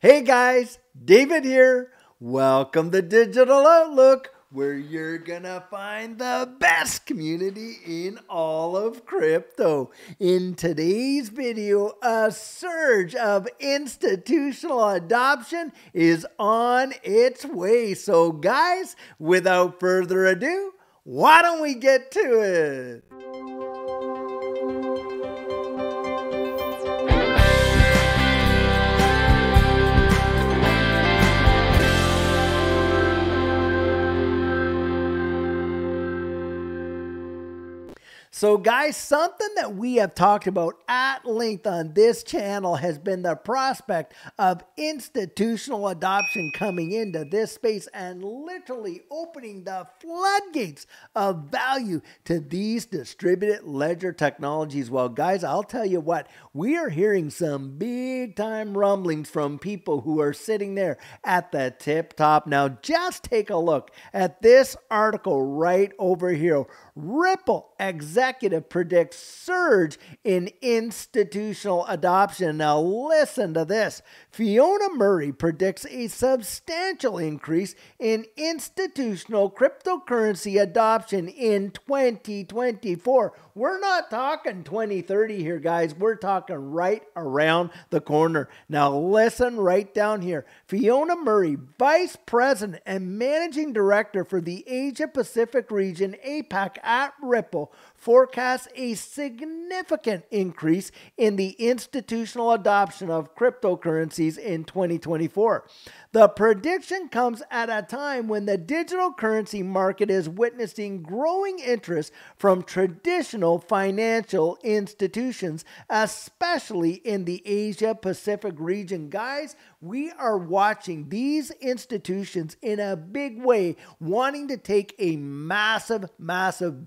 Hey guys, David here. Welcome to Digital Outlook, where you're gonna find the best community in all of crypto. In today's video, a surge of institutional adoption is on its way. So guys, without further ado, why don't we get to it? So guys, something that we have talked about at length on this channel has been the prospect of institutional adoption coming into this space and literally opening the floodgates of value to these distributed ledger technologies. Well guys, I'll tell you what, we are hearing some big time rumblings from people who are sitting there at the tip top. Now just take a look at this article right over here. Ripple executive predicts surge in institutional adoption. Now listen to this. Fiona Murray predicts a substantial increase in institutional cryptocurrency adoption in 2024. We're not talking 2030 here, guys. We're talking right around the corner. Now listen right down here. Fiona Murray, Vice President and Managing Director for the Asia Pacific region, APAC at Ripple, forecasts a significant increase in the institutional adoption of cryptocurrencies in 2024. The prediction comes at a time when the digital currency market is witnessing growing interest from traditional financial institutions, especially in the Asia Pacific region. Guys, we are watching these institutions in a big way wanting to take a massive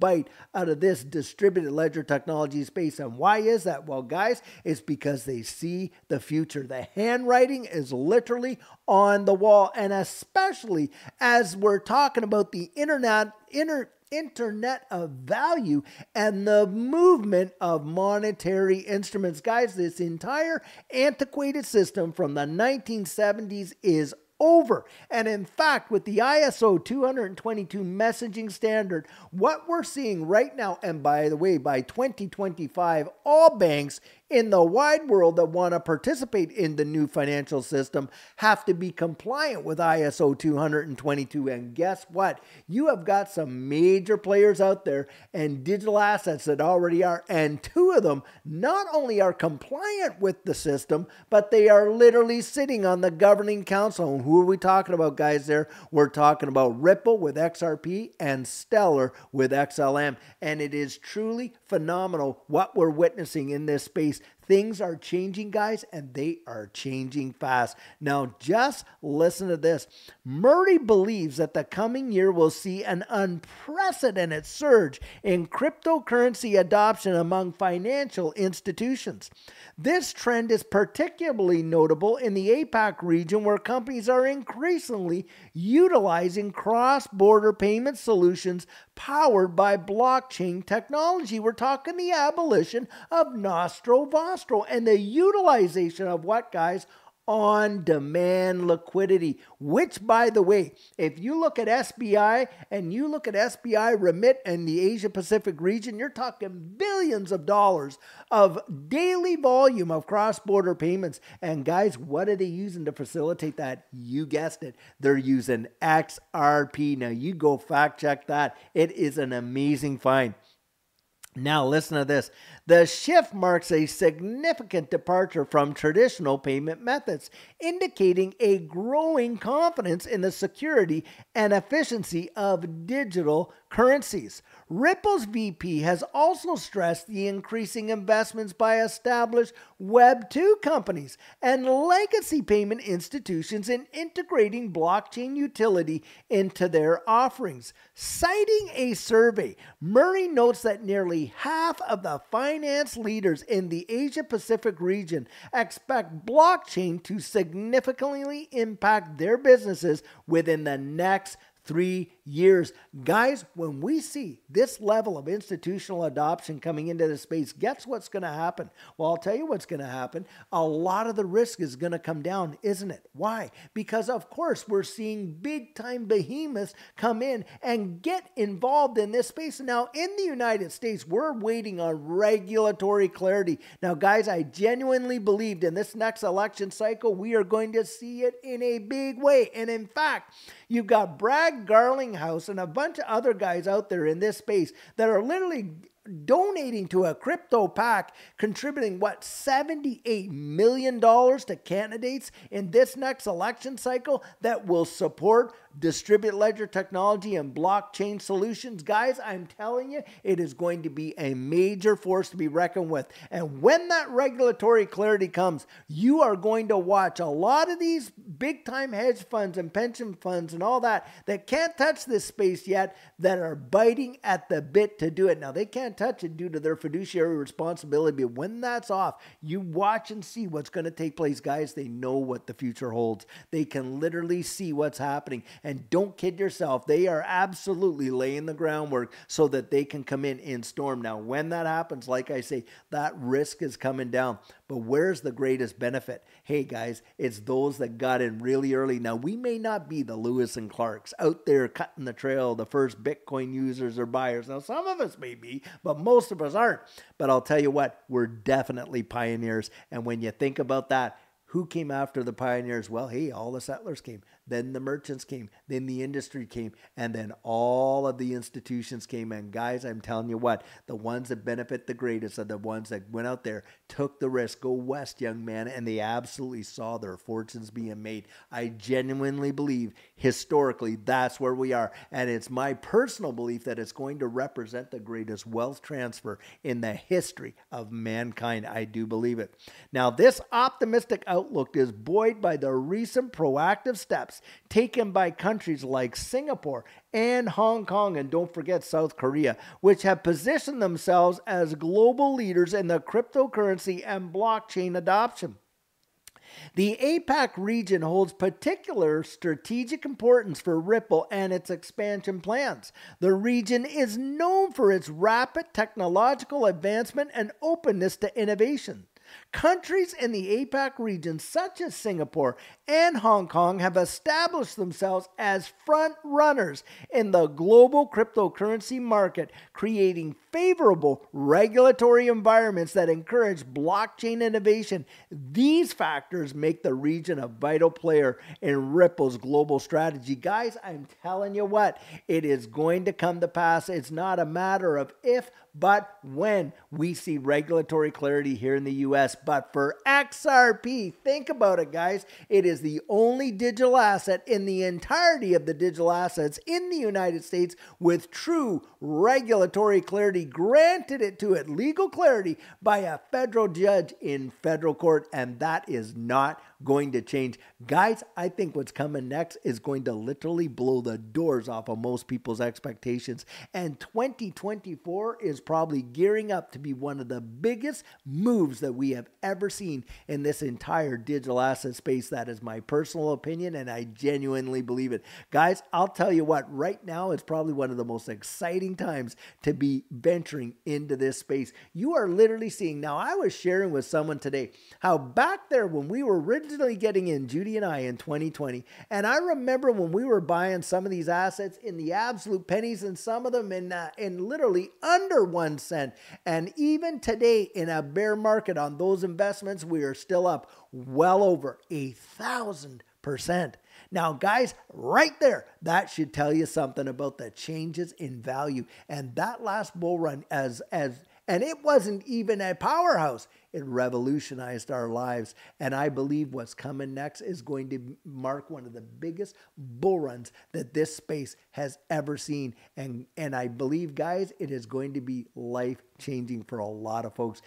bite out of this distributed ledger technology space. And why is that? Well, guys, it's because they see the future. The handwriting is literally on the wall, and especially as we're talking about the internet of value and the movement of monetary instruments. Guys, this entire antiquated system from the 1970s is over. And in fact, with the ISO 222 messaging standard, what we're seeing right now, and by the way, by 2025, all banks in the wide world that want to participate in the new financial system have to be compliant with ISO 222. And guess what? You have got some major players out there and digital assets that already are. And two of them not only are compliant with the system, but they are literally sitting on the governing council. And who are we talking about, guys, there? We're talking about Ripple with XRP and Stellar with XLM. And it is truly phenomenal what we're witnessing in this space. Things are changing, guys, and they are changing fast. Now, just listen to this. Murray believes that the coming year will see an unprecedented surge in cryptocurrency adoption among financial institutions. This trend is particularly notable in the APAC region, where companies are increasingly utilizing cross-border payment solutions powered by blockchain technology. We're talking the abolition of Nostro Vostro and the utilization of what, guys? On-demand liquidity, which, by the way, if you look at SBI and you look at SBI Remit in the Asia Pacific region, you're talking billions of dollars of daily volume of cross-border payments. And guys, what are they using to facilitate that? You guessed it. They're using XRP. Now you go fact check that. It is an amazing find. Now listen to this. The shift marks a significant departure from traditional payment methods, indicating a growing confidence in the security and efficiency of digital currencies. Ripple's VP has also stressed the increasing investments by established Web 2 companies and legacy payment institutions in integrating blockchain utility into their offerings. Citing a survey, Murray notes that nearly half of the finance leaders in the Asia Pacific region expect blockchain to significantly impact their businesses within the next 3 years. Guys, when we see this level of institutional adoption coming into the space, guess what's going to happen? Well, I'll tell you what's going to happen. A lot of the risk is going to come down, isn't it? Why? Because, of course, we're seeing big-time behemoths come in and get involved in this space. Now, in the United States, we're waiting on regulatory clarity. Now, guys, I genuinely believed in this next election cycle, we are going to see it in a big way. And in fact, you've got Brad Garlinghouse and a bunch of other guys out there in this space that are literally donating to a crypto PAC, contributing, what, $78 million to candidates in this next election cycle that will support distributed ledger technology and blockchain solutions. Guys, I'm telling you, it is going to be a major force to be reckoned with. And when that regulatory clarity comes, you are going to watch a lot of these big-time hedge funds and pension funds and all that can't touch this space yet, that are biting at the bit to do it. Now, they can't touch it due to their fiduciary responsibility, but when that's off, you watch and see what's going to take place. Guys, they know what the future holds. They can literally see what's happening. And don't kid yourself, they are absolutely laying the groundwork so that they can come in storm. Now, when that happens, like I say, that risk is coming down. But where's the greatest benefit? Hey, guys, it's those that got in really early. Now, we may not be the Lewis and Clarks out there cutting the trail, the first Bitcoin users or buyers. Now, some of us may be, but most of us aren't. But I'll tell you what, we're definitely pioneers. And when you think about that, who came after the pioneers? Well, hey, all the settlers came. Then the merchants came. Then the industry came. And then all of the institutions came. And guys, I'm telling you what, the ones that benefit the greatest are the ones that went out there, took the risk, go west, young man, and they absolutely saw their fortunes being made. I genuinely believe historically that's where we are. And it's my personal belief that it's going to represent the greatest wealth transfer in the history of mankind. I do believe it. Now, this optimistic outlook is buoyed by the recent proactive steps taken by countries like Singapore and Hong Kong, and don't forget South Korea, which have positioned themselves as global leaders in the cryptocurrency and blockchain adoption. The APAC region holds particular strategic importance for Ripple and its expansion plans. The region is known for its rapid technological advancement and openness to innovation. Countries in the APAC region, such as Singapore and Hong Kong, have established themselves as front runners in the global cryptocurrency market, creating favorable regulatory environments that encourage blockchain innovation. These factors make the region a vital player in Ripple's global strategy. Guys, I'm telling you what, it is going to come to pass. It's not a matter of if, but when we see regulatory clarity here in the US. But for XRP, think about it, guys. It is the only digital asset in the entirety of the digital assets in the United States with true regulatory clarity, granted it to it, legal clarity by a federal judge in federal court, and that is not going to change. Guys, I think what's coming next is going to literally blow the doors off of most people's expectations, and 2024 is probably gearing up to be one of the biggest moves that we have ever seen in this entire digital asset space. That is my personal opinion, and I genuinely believe it. Guys, I'll tell you what, right now it's probably one of the most exciting times to be venturing into this space. You are literally seeing, now I was sharing with someone today how back there when we were originally getting in, Judy and I, in 2020, and I remember when we were buying some of these assets in the absolute pennies and some of them in literally under 1 cent. And even today in a bear market on those investments, we are still up well over 1,000%. Now, guys, right there, that should tell you something about the changes in value. And that last bull run, and it wasn't even a powerhouse, it revolutionized our lives. And I believe what's coming next is going to mark one of the biggest bull runs that this space has ever seen. And I believe, guys, it is going to be life-changing for a lot of folks.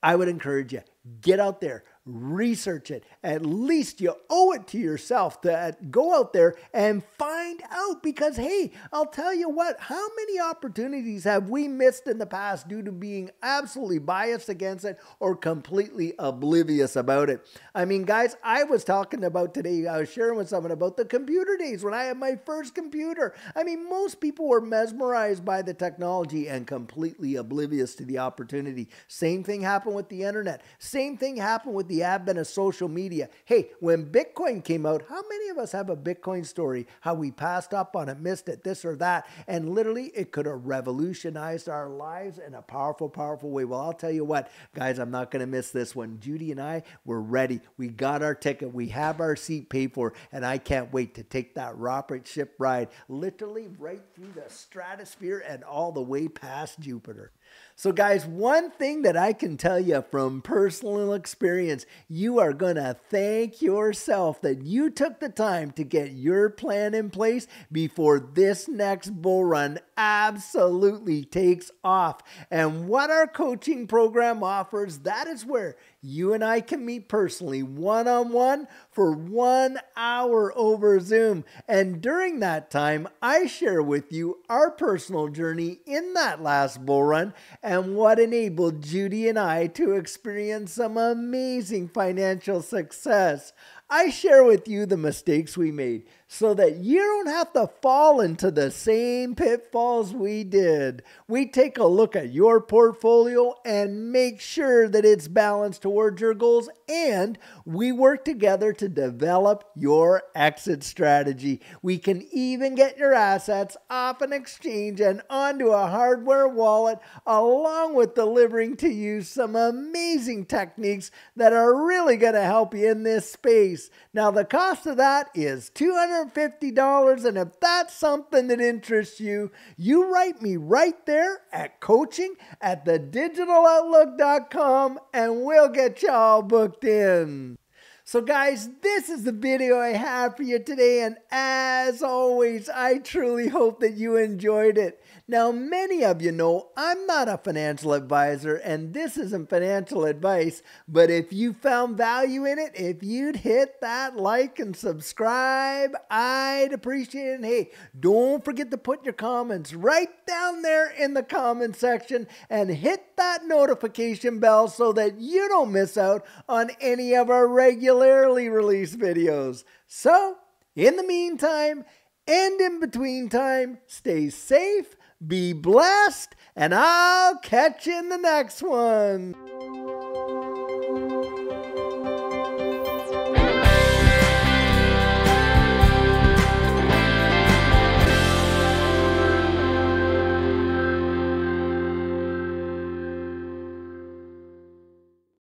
I would encourage you, get out there, research it. At least you owe it to yourself to go out there and find out, because hey, I'll tell you what, how many opportunities have we missed in the past due to being absolutely biased against it or completely oblivious about it? I mean, guys, I was talking about today, I was sharing with someone about the computer days when I had my first computer. I mean, most people were mesmerized by the technology and completely oblivious to the opportunity. Same thing happened with the internet. Same thing happened with the advent of social media. Hey, when Bitcoin came out, how many of us have a Bitcoin story? How we passed up on it, missed it, this or that, and literally it could have revolutionized our lives in a powerful, powerful way. Well, I'll tell you what, guys, I'm not going to miss this one. Judy and I, we're ready. We got our ticket. We have our seat paid for, and I can't wait to take that rocket ship ride literally right through the stratosphere and all the way past Jupiter. So guys, one thing that I can tell you from personal experience, you are going to thank yourself that you took the time to get your plan in place before this next bull run absolutely takes off. And what our coaching program offers, that is where you and I can meet personally one-on-one for 1 hour over Zoom. And during that time, I share with you our personal journey in that last bull run and what enabled Judy and I to experience some amazing financial success. I share with you the mistakes we made so that you don't have to fall into the same pitfalls we did. We take a look at your portfolio and make sure that it's balanced towards your goals, and we work together to develop your exit strategy. We can even get your assets off an exchange and onto a hardware wallet, along with delivering to you some amazing techniques that are really going to help you in this space. Now, the cost of that is $250, and if that's something that interests you, you write me right there at coaching@thedigitaloutlook.com and we'll get you all booked in. So guys, this is the video I have for you today, and as always, I truly hope that you enjoyed it. Now, many of you know I'm not a financial advisor, and this isn't financial advice, but if you found value in it, if you'd hit that like and subscribe, I'd appreciate it. And hey, don't forget to put your comments right down there in the comment section and hit that notification bell so that you don't miss out on any of our regularly released videos. So, in the meantime, and in between time, stay safe, be blessed, and I'll catch you in the next one.